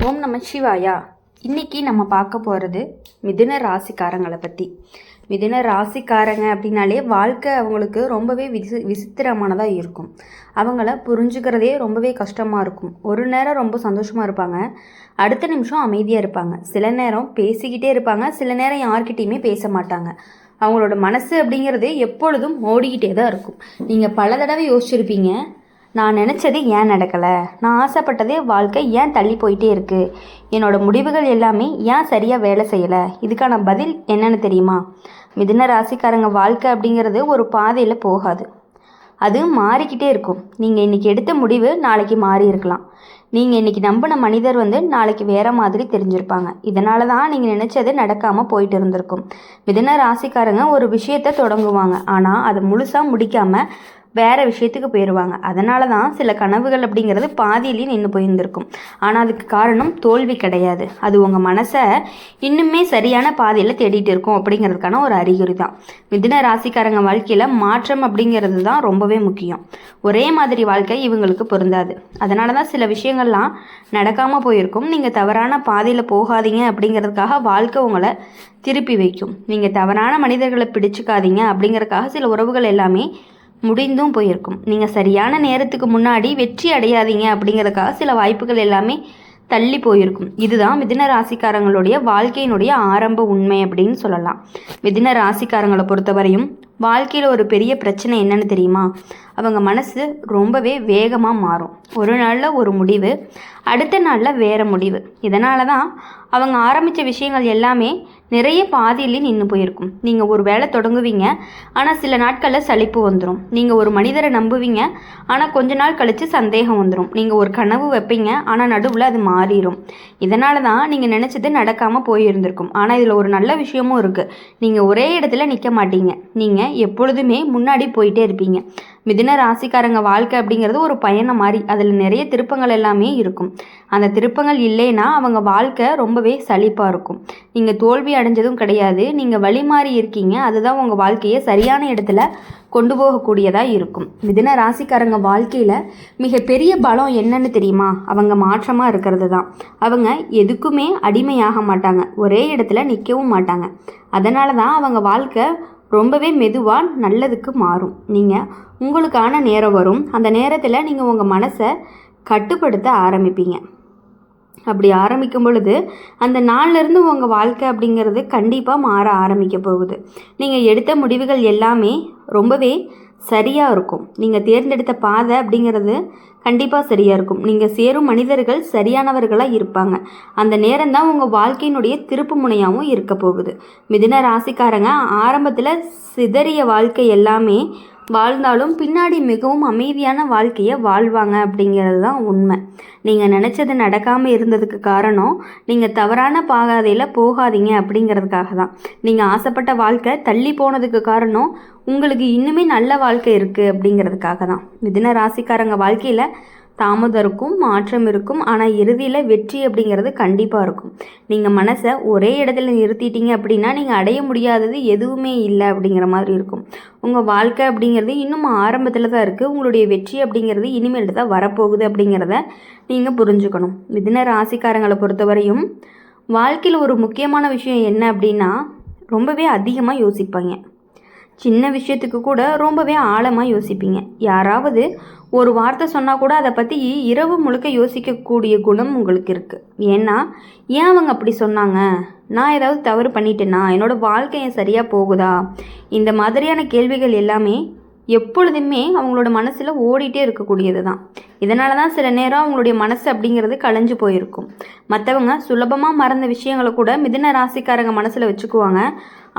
ஓம் நம சிவாயா. இன்றைக்கி நம்ம பார்க்க போகிறது மிதுன ராசிக்காரங்களை பற்றி. மிதுன ராசிக்காரங்க அப்படின்னாலே வாழ்க்கை அவங்களுக்கு ரொம்பவே விசித்திரமானதாக இருக்கும். அவங்கள புரிஞ்சுக்கிறதே ரொம்பவே கஷ்டமாக இருக்கும். ஒரு நேரம் ரொம்ப சந்தோஷமாக இருப்பாங்க, அடுத்த நிமிஷம் அமைதியாக இருப்பாங்க. சில நேரம் பேசிக்கிட்டே இருப்பாங்க, சில நேரம் யார்கிட்டையுமே பேச மாட்டாங்க. அவங்களோட மனசு அப்படிங்கிறது எப்பொழுதும் ஓடிக்கிட்டே தான் இருக்கும். நீங்கள் பல தடவை யோசிச்சிருப்பீங்க, நான் நினச்சது ஏன் நடக்கலை, நான் ஆசைப்பட்டதே வாழ்க்கை ஏன் தள்ளி போயிட்டே இருக்குது, என்னோடய முடிவுகள் எல்லாமே ஏன் சரியாக வேலை செய்யலை. இதுக்கான பதில் என்னென்னு தெரியுமா? மிதுன ராசிக்காரங்க வாழ்க்கை அப்படிங்கிறது ஒரு பாதையில் போகாது, அது மாறிக்கிட்டே இருக்கும். நீங்கள் இன்றைக்கி எடுத்த முடிவு நாளைக்கு மாறி இருக்கலாம். நீங்கள் இன்றைக்கி நம்பின மனிதர் நாளைக்கு வேறு மாதிரி தெரிஞ்சிருப்பாங்க. இதனால தான் நீங்கள் நினச்சது நடக்காமல் போயிட்டு இருந்திருக்கும். மிதுன ராசிக்காரங்க ஒரு விஷயத்தை தொடங்குவாங்க, ஆனால் அதை முழுசாக முடிக்காமல் வேறு விஷயத்துக்கு போயிடுவாங்க. அதனால தான் சில கனவுகள் அப்படிங்கிறது பாதியிலேயே நின்று போயிருந்திருக்கும். ஆனால் அதுக்கு காரணம் தோல்வி கிடையாது, அது உங்கள் மனசை இன்னுமே சரியான பாதையில் தேடிட்டு இருக்கும் அப்படிங்கிறதுக்கான ஒரு அறிகுறி தான். மிதுன ராசிக்காரங்க வாழ்க்கையில் மாற்றம் அப்படிங்கிறது தான் ரொம்பவே முக்கியம். ஒரே மாதிரி வாழ்க்கை இவங்களுக்கு பொருந்தாது. அதனால தான் சில விஷயங்கள்லாம் நடக்காமல் போயிருக்கும். நீங்கள் தவறான பாதையில் போகாதீங்க அப்படிங்கிறதுக்காக வாழ்க்கை உங்களை திருப்பி வைக்கும். நீங்கள் தவறான மனிதர்களை பிடிச்சிக்காதீங்க அப்படிங்கிறதுக்காக சில உறவுகள் எல்லாமே முடிந்தும் போயிருக்கும். நீங்கள் சரியான நேரத்துக்கு முன்னாடி வெற்றி அடையாதீங்க அப்படிங்கிறதுக்காக சில வாய்ப்புகள் எல்லாமே தள்ளி போயிருக்கும். இதுதான் மிதுன ராசிக்காரங்களுடைய வாழ்க்கையினுடைய ஆரம்ப உண்மை அப்படின்னு சொல்லலாம். மிதுன ராசிக்காரங்களை பொறுத்தவரையும் வாழ்க்கையில் ஒரு பெரிய பிரச்சனை என்னன்னு தெரியுமா? அவங்க மனசு ரொம்பவே வேகமாக மாறும். ஒரு நாளில் ஒரு முடிவு, அடுத்த நாளில் வேறு முடிவு. இதனால தான் அவங்க ஆரம்பித்த விஷயங்கள் எல்லாமே நிறைய பாதியிலே நின்று போயிருக்கும். நீங்கள் ஒரு வேலை தொடங்குவீங்க, ஆனால் சில நாட்களில் சலிப்பு வந்துடும். நீங்கள் ஒரு மனிதரை நம்புவீங்க, ஆனால் கொஞ்ச நாள் கழித்து சந்தேகம் வந்துடும். நீங்கள் ஒரு கனவு வைப்பீங்க, ஆனால் நடுவில் அது மாறிடும். இதனால தான் நீங்கள் நினச்சது நடக்காமல் போயிருந்திருக்கும். ஆனால் இதில் ஒரு நல்ல விஷயமும் இருக்குது. நீங்கள் ஒரே இடத்துல நிற்க மாட்டீங்க, நீங்கள் எப்பொழுதுமே முன்னாடி போயிட்டே இருப்பீங்க. மிதுன ராசிக்காரங்க வாழ்க்கை அப்படிங்கிறது ஒரு பயணம் மாதிரி, அதில் நிறைய திருப்பங்கள் எல்லாமே இருக்கும். அந்த திருப்பங்கள் இல்லைன்னா அவங்க வாழ்க்கை ரொம்பவே சலிப்பாக இருக்கும். நீங்கள் தோல்வி அடைஞ்சதும் கிடையாது, நீங்கள் வழி மாறி இருக்கீங்க. அதுதான் உங்கள் வாழ்க்கையை சரியான இடத்துல கொண்டு போகக்கூடியதாக இருக்கும். மிதுன ராசிக்காரங்க வாழ்க்கையில் மிகப்பெரிய பலம் என்னன்னு தெரியுமா? அவங்க மாற்றமாக இருக்கிறது தான். அவங்க எதுக்குமே அடிமையாக மாட்டாங்க, ஒரே இடத்துல நிற்கவும் மாட்டாங்க. அதனால தான் அவங்க வாழ்க்கை ரொம்பவே மெதுவாக நல்லதுக்கு மாறும். நீங்கள் உங்களுக்கான நேரம் வரும், அந்த நேரத்தில் நீங்கள் உங்கள் மனசை கட்டுப்படுத்த ஆரம்பிப்பீங்க. அப்படி ஆரம்பிக்கும் பொழுது அந்த நாள்லேருந்து உங்கள் வாழ்க்கை அப்படிங்கிறது கண்டிப்பாக மாற ஆரம்பிக்க போகுது. நீங்கள் எடுத்த முடிவுகள் எல்லாமே ரொம்பவே சரியாக இருக்கும். நீங்கள் தேர்ந்தெடுத்த பாதை அப்படிங்கிறது கண்டிப்பாக சரியாக இருக்கும். நீங்கள் சேரும் மனிதர்கள் சரியானவர்களாக இருப்பாங்க. அந்த நேரம் தான் உங்கள் வாழ்க்கையினுடைய திருப்பு முனையாகவும் இருக்க போகுது. மிதுன ராசிக்காரங்க ஆரம்பத்தில் சிதறிய வாழ்க்கை எல்லாமே வாழ்ந்தாலும் பின்னாடி மிகவும் அமைதியான வாழ்க்கையை வாழ்வாங்க அப்படிங்கிறது தான் உண்மை. நீங்கள் நினச்சது நடக்காமல் இருந்ததுக்கு காரணம் நீங்கள் தவறான பாதையில் போகாதீங்க அப்படிங்கிறதுக்காக தான். நீங்கள் ஆசைப்பட்ட வாழ்க்கை தள்ளி போனதுக்கு காரணம் உங்களுக்கு இன்னுமே நல்ல வாழ்க்கை இருக்குது அப்படிங்கிறதுக்காக தான். மிதுன ராசிக்காரங்க வாழ்க்கையில் தாமதம் இருக்கும், மாற்றம் இருக்கும், ஆனால் இறுதியில் வெற்றி அப்படிங்கிறது கண்டிப்பாக இருக்கும். நீங்கள் மனசை ஒரே இடத்துல நிறுத்திட்டீங்க அப்படின்னா நீங்கள் அடைய முடியாதது எதுவுமே இல்லை அப்படிங்கிற மாதிரி இருக்கும். உங்கள் வாழ்க்கை அப்படிங்கிறது இன்னும் ஆரம்பத்தில் தான் இருக்குது. உங்களுடைய வெற்றி அப்படிங்கிறது இனிமேல் தான் வரப்போகுது அப்படிங்கிறத நீங்கள் புரிஞ்சுக்கணும். மிதுன ராசிக்காரங்களை பொறுத்தவரையும் வாழ்க்கையில் ஒரு முக்கியமான விஷயம் என்ன அப்படின்னா, ரொம்பவே அதிகமாக யோசிப்பாங்க. சின்ன விஷயத்துக்கு கூட ரொம்பவே ஆழமாக யோசிப்பீங்க. யாராவது ஒரு வார்த்தை சொன்னால் கூட அதை பற்றி இரவு முழுக்க யோசிக்கக்கூடிய குணம் உங்களுக்கு இருக்குது. ஏன்னா ஏன் அவங்க அப்படி சொன்னாங்க, நான் ஏதாவது தவறு பண்ணிட்டேன்னா, என்னோடய வாழ்க்கை சரியாக போகுதா, இந்த மாதிரியான கேள்விகள் எல்லாமே எப்பொழுதுமே அவங்களோட மனசில் ஓடிட்டே இருக்கக்கூடியது தான். இதனால தான் சில நேரம் அவங்களுடைய மனசு அப்படிங்கிறது களைஞ்சு போயிருக்கும். மற்றவங்க சுலபமாக மறந்த விஷயங்களை கூட மிதுன ராசிக்காரங்க மனசில் வச்சுக்குவாங்க.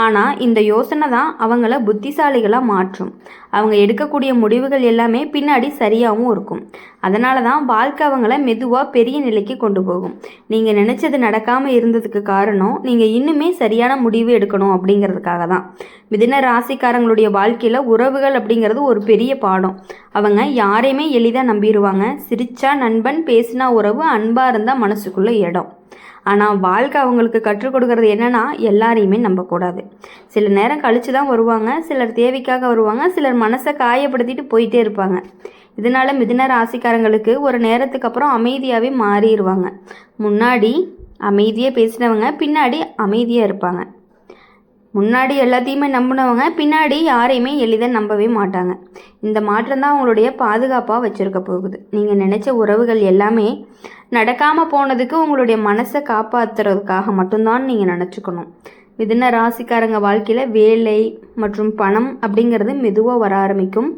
ஆனால் இந்த யோசனை தான் அவங்கள புத்திசாலிகளாக மாற்றும். அவங்க எடுக்கக்கூடிய முடிவுகள் எல்லாமே பின்னாடி சரியாகவும் இருக்கும். அதனால தான் வாழ்க்கை அவங்கள மெதுவாக பெரிய நிலைக்கு கொண்டு போகும். நீங்கள் நினச்சது நடக்காமல் இருந்ததுக்கு காரணம் நீங்கள் இன்னுமே சரியான முடிவு எடுக்கணும் அப்படிங்கிறதுக்காக தான். மிதுன ராசிக்காரங்களுடைய வாழ்க்கையில் உறவுகள் அப்படிங்கிறது ஒரு பெரிய பாடம். அவங்க யாரையுமே எளிதாக நம்பிடுவாங்க. சிரிச்சா நண்பன், பேசினா உறவு, அன்பாக இருந்தால் மனசுக்குள்ளே இடம். ஆனால் வாழ்க்கை அவங்களுக்கு கற்றுக் கொடுக்கறது என்னென்னா, எல்லாரையுமே நம்பக்கூடாது. சில நேரம் கழித்து தான் வருவாங்க, சிலர் தேவைக்காக வருவாங்க, சிலர் மனசை காயப்படுத்திட்டு போயிட்டே இருப்பாங்க. இதனால் மிதுன ராசிக்காரங்களுக்கு ஒரு நேரத்துக்கு அப்புறம் அமைதியாகவே மாறிடுவாங்க. முன்னாடி அமைதியாக பேசினவங்க பின்னாடி அமைதியாக இருப்பாங்க. முன்னாடி எல்லாத்தையுமே நம்பினவங்க பின்னாடி யாரையுமே எளிதாக நம்பவே மாட்டாங்க. இந்த மாற்றம் தான் அவங்களுடைய பாதுகாப்பாக வச்சுருக்க போகுது. நீங்கள் நினச்ச உறவுகள் எல்லாமே நடக்காமல் போனதுக்கு உங்களுடைய மனசை காப்பாற்றுறதுக்காக மட்டும்தான் நீங்கள் நினச்சிக்கணும். மிதுன ராசிக்காரங்க வாழ்க்கையில் வேலை மற்றும் பணம் அப்படிங்கிறது மெதுவாக வர ஆரம்பிக்கும்.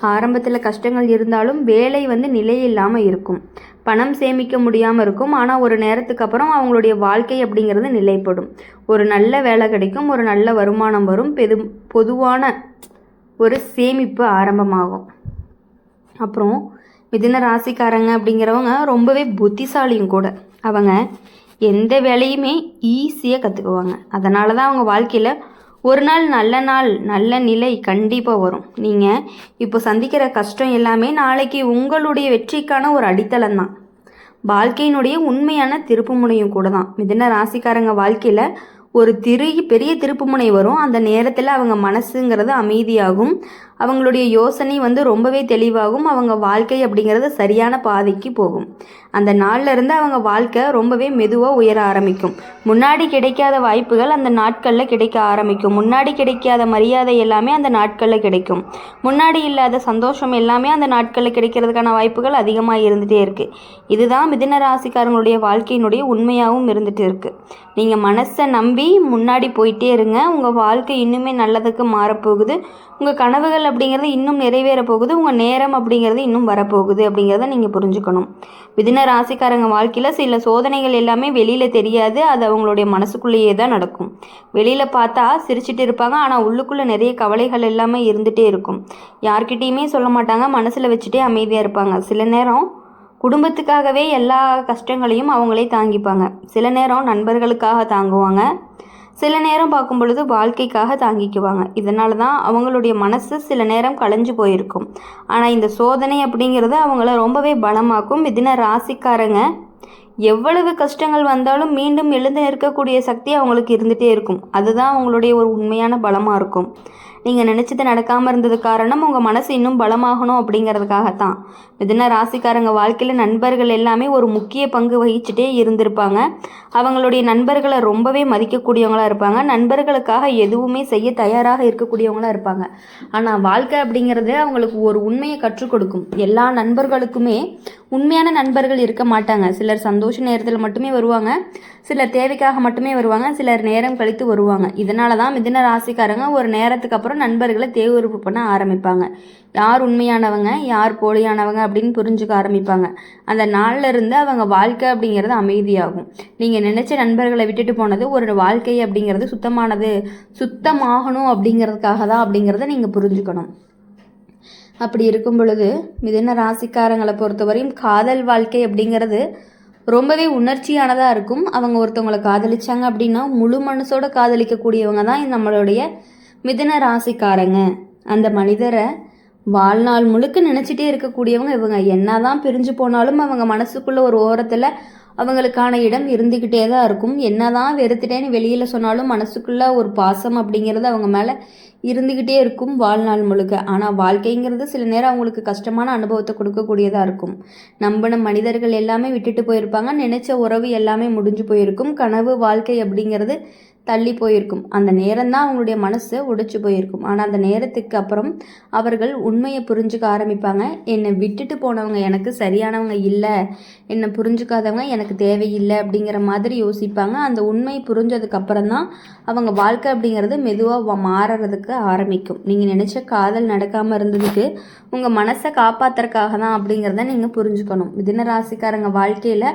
ஆரம்பத்தில் கஷ்டங்கள் இருந்தாலும் வேலை நிலை இல்லாமல் இருக்கும். பணம் சேமிக்க முடியாமல் இருக்கும். ஆனால் ஒரு நேரத்துக்கு அப்புறம் அவங்களுடைய வாழ்க்கை அப்படிங்கிறது நிலைப்படும். ஒரு நல்ல வேலை கிடைக்கும், ஒரு நல்ல வருமானம் வரும், பொதுவான ஒரு சேமிப்பு ஆரம்பமாகும். அப்புறம் மிதுன ராசிக்காரங்க அப்படிங்கிறவங்க ரொம்பவே புத்திசாலியும் கூட. அவங்க எந்த வேலையுமே ஈஸியாக கற்றுக்குவாங்க. அதனால தான் அவங்க வாழ்க்கையில் ஒரு நாள் நல்ல நிலை கண்டிப்பாக வரும். நீங்கள் இப்போ சந்திக்கிற கஷ்டம் எல்லாமே நாளைக்கு உங்களுடைய வெற்றிக்கான ஒரு அடித்தளம் தான். வாழ்க்கையினுடைய உண்மையான திருப்புமுனையும் கூட தான். மிதுன ராசிக்காரங்க வாழ்க்கையில் ஒரு பெரிய திருப்புமுனை வரும். அந்த நேரத்தில் அவங்க மனசுங்கிறது அமைதியாகும். அவங்களுடைய யோசனை ரொம்பவே தெளிவாகும். அவங்க வாழ்க்கை அப்படிங்கிறது சரியான பாதைக்கு போகும். அந்த நாளில் இருந்து அவங்க வாழ்க்கை ரொம்பவே மெதுவாக உயர ஆரம்பிக்கும். முன்னாடி கிடைக்காத வாய்ப்புகள் அந்த நாட்களில் கிடைக்க ஆரம்பிக்கும். முன்னாடி கிடைக்காத மரியாதை எல்லாமே அந்த நாட்களில் கிடைக்கும். முன்னாடி இல்லாத சந்தோஷம் எல்லாமே அந்த நாட்களில் கிடைக்கிறதுக்கான வாய்ப்புகள் அதிகமாக இருந்துகிட்டே இருக்குது. இதுதான் மிதுன ராசிக்காரங்களுடைய வாழ்க்கையினுடைய உண்மையாகவும் இருந்துகிட்டு இருக்குது. நீங்கள் மனசை நம்பி முன்னாடி போயிட்டே இருங்க. உங்கள் வாழ்க்கை இன்னுமே நல்லதுக்கு மாறப்போகுது. உங்கள் கனவுகள் அப்படிங்கிறது இன்னும் நிறைவேற போகுது. உங்கள் நேரம் அப்படிங்கிறது இன்னும் வரப்போகுது அப்படிங்கிறத நீங்கள் புரிஞ்சுக்கணும். மிதுன ராசிக்காரங்க வாழ்க்கையில் சில சோதனைகள் எல்லாமே வெளியில் தெரியாது. அது அவங்களுடைய மனசுக்குள்ளேயே தான் நடக்கும். வெளியில் பார்த்தா சிரிச்சிட்டு இருப்பாங்க, ஆனால் உள்ளுக்குள்ளே நிறைய கவலைகள் எல்லாமே இருந்துகிட்டே இருக்கும். யார்கிட்டையுமே சொல்ல மாட்டாங்க, மனசில் வச்சுட்டே அமைதியாக இருப்பாங்க. சில நேரம் குடும்பத்துக்காகவே எல்லா கஷ்டங்களையும் அவங்களே தாங்கிப்பாங்க. சில நேரம் நண்பர்களுக்காக தாங்குவாங்க. சில நேரம் பார்க்கும் பொழுது வாழ்க்கைக்காக தாங்கிக்குவாங்க. இதனால தான் அவங்களுடைய மனசு சில நேரம் களைஞ்சு போயிருக்கும். ஆனால் இந்த சோதனை அப்படிங்கிறது அவங்கள ரொம்பவே பலமாக்கும். மிதுன ராசிக்காரங்க எவ்வளவு கஷ்டங்கள் வந்தாலும் மீண்டும் எழுந்து நிற்கக்கூடிய சக்தி அவங்களுக்கு இருந்துகிட்டே இருக்கும். அதுதான் அவங்களுடைய ஒரு உண்மையான பலமாக இருக்கும். நீங்கள் நினச்சது நடக்காமல் இருந்தது காரணம் உங்கள் மனசு இன்னும் பலமாகணும் அப்படிங்கிறதுக்காகத்தான். மிதுன ராசிக்காரங்க வாழ்க்கையில் நண்பர்கள் எல்லாமே ஒரு முக்கிய பங்கு வகிச்சுட்டே இருந்திருப்பாங்க. அவங்களுடைய நண்பர்களை ரொம்பவே மதிக்கக்கூடியவங்களாக இருப்பாங்க. நண்பர்களுக்காக எதுவுமே செய்ய தயாராக இருக்கக்கூடியவங்களாக இருப்பாங்க. ஆனால் வாழ்க்கை அப்படிங்கிறது அவங்களுக்கு ஒரு உண்மையை கற்றுக் கொடுக்கும். எல்லா நண்பர்களுக்குமே உண்மையான நண்பர்கள் இருக்க மாட்டாங்க. சிலர் சந்தோஷ நேரத்தில் மட்டுமே வருவாங்க, சிலர் தேவைக்காக மட்டுமே வருவாங்க, சிலர் நேரம் கழித்து வருவாங்க. இதனால தான் மிதுன ராசிக்காரங்க ஒரு நேரத்துக்கு அப்புறம் நண்பர்களை தேர்வு பண்ண ஆரம்பிப்பாங்க. யார் உண்மையானவங்க யார் போலியானவங்க அப்படின்னு புரிஞ்சுக்க ஆரம்பிப்பாங்க. அந்த நாளில் இருந்து அவங்க வாழ்க்கை அப்படிங்கிறது அமைதியாகும். நீங்கள் நினச்ச நண்பர்களை விட்டுட்டு போனது ஒரு வாழ்க்கை அப்படிங்கிறது சுத்தமாகணும் அப்படிங்கிறதுக்காக தான் அப்படிங்கிறத நீங்கள் புரிஞ்சுக்கணும். அப்படி இருக்கும் பொழுது மிதுன ராசிக்காரங்களை பொறுத்தவரையும் காதல் வாழ்க்கை அப்படிங்கிறது ரொம்பவே உணர்ச்சியானதாக இருக்கும். அவங்க ஒருத்தவங்களை காதலிச்சாங்க அப்படின்னா முழு மனசோட காதலிக்கக்கூடியவங்க தான் நம்மளுடைய மிதுன ராசிக்காரங்க. அந்த மனிதரை வாழ்நாள் முழுக்க நினச்சிட்டே இருக்கக்கூடியவங்க இவங்க. என்னதான் பிரிஞ்சு போனாலும் அவங்க மனசுக்குள்ள ஒரு ஓரத்தில் அவங்களுக்கான இடம் இருந்துக்கிட்டே தான் இருக்கும். என்னதான் வெறுத்துட்டேன்னு வெளியில் சொன்னாலும் மனசுக்குள்ள ஒரு பாசம் அப்படிங்கிறது அவங்க மேலே இருந்துக்கிட்டே இருக்கும் வாழ்நாள் முழுக்க. ஆனால் வாழ்க்கைங்கிறது சில நேரம் அவங்களுக்கு கஷ்டமான அனுபவத்தை கொடுக்கக்கூடியதாக இருக்கும். நம்பின மனிதர்கள் எல்லாமே விட்டுட்டு போயிருப்பாங்க. நினைச்ச உறவு எல்லாமே முடிஞ்சு போயிருக்கும். கனவு வாழ்க்கை அப்படிங்கிறது தள்ளி போயிருக்கும். அந்த நேரம்தான் அவங்களுடைய மனசு உடைச்சு போயிருக்கும். ஆனால் அந்த நேரத்துக்கு அப்புறம் அவர்கள் உண்மையை புரிஞ்சுக்க ஆரம்பிப்பாங்க. என்னை விட்டுட்டு போனவங்க எனக்கு சரியானவங்க இல்லை, என்னை புரிஞ்சுக்காதவங்க எனக்கு தேவையில்லை அப்படிங்கிற மாதிரி யோசிப்பாங்க. அந்த உண்மை புரிஞ்சதுக்கு அப்புறம் தான் அவங்க வாழ்க்கை அப்படிங்கிறது மெதுவாக மாறுறதுக்கு ஆரம்பிக்கும். நீங்கள் நினச்ச காதல் நடக்காமல் இருந்ததுக்கு உங்கள் மனசை காப்பாற்றுறதுக்காக தான் அப்படிங்கிறத நீங்கள் புரிஞ்சுக்கணும். மிதுன ராசிக்காரங்க வாழ்க்கையில்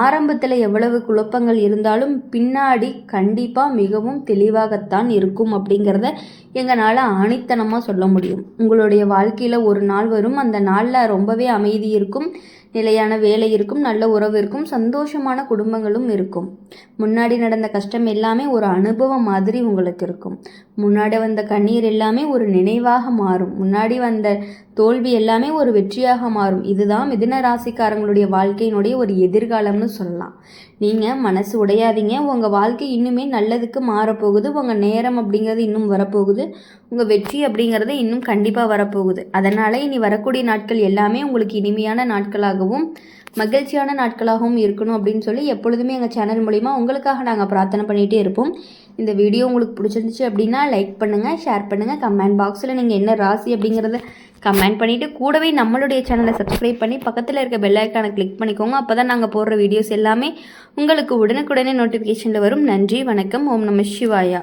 ஆரம்பத்தில் எவ்வளவு குழப்பங்கள் இருந்தாலும் பின்னாடி கண்டிப்பாக மிகவும் தெளிவாகத்தான் இருக்கும் அப்படிங்கிறத எங்களால் ஆணித்தனமாக சொல்ல முடியும். உங்களுடைய வாழ்க்கையில் ஒரு நாள் வரும், அந்த நாளில் ரொம்பவே அமைதி இருக்கும், நிலையான வேலை இருக்கும், நல்ல உறவு இருக்கும், சந்தோஷமான குடும்பங்களும் இருக்கும். முன்னாடி நடந்த கஷ்டம் எல்லாமே ஒரு அனுபவம் மாதிரி உங்களுக்கு இருக்கும். முன்னாடி வந்த கண்ணீர் எல்லாமே ஒரு நினைவாக மாறும். முன்னாடி வந்த தோல்வி எல்லாமே ஒரு வெற்றியாக மாறும். இதுதான் மிதுன ராசிக்காரங்களுடைய வாழ்க்கையினுடைய ஒரு எதிர்காலம்னு சொல்லலாம். நீங்கள் மனசு உடையாதீங்க. உங்கள் வாழ்க்கை இன்னுமே நல்லதுக்கு மாறப்போகுது. உங்கள் நேரம் அப்படிங்கிறது இன்னும் வரப்போகுது. உங்கள் வெற்றி அப்படிங்கிறது இன்னும் கண்டிப்பாக வரப்போகுது. அதனால் இனி வரக்கூடிய நாட்கள் எல்லாமே உங்களுக்கு இனிமையான நாட்களாகவும் மகிழ்ச்சியான நாட்களாகவும் இருக்கணும் அப்படின்னு சொல்லி எப்பொழுதுமே எங்கள் சேனல் மூலிமா உங்களுக்காக நாங்கள் பிரார்த்தனை பண்ணிகிட்டே இருப்போம். இந்த வீடியோ உங்களுக்கு பிடிச்சிருந்துச்சு அப்படின்னா லைக் பண்ணுங்கள், ஷேர் பண்ணுங்கள். கமெண்ட் பாக்ஸில் நீங்கள் என்ன ராசி அப்படிங்கிறத கமெண்ட் பண்ணிவிட்டு கூடவே நம்மளுடைய சேனலை சப்ஸ்கிரைப் பண்ணி பக்கத்தில் இருக்க பெல் ஐக்கானை கிளிக் பண்ணிக்கோங்க. அப்போ தான் நாங்கள் போடுற வீடியோஸ் எல்லாமே உங்களுக்கு உடனுக்குடனே நோட்டிஃபிகேஷனில் வரும். நன்றி, வணக்கம். ஓம் நம சிவாயா.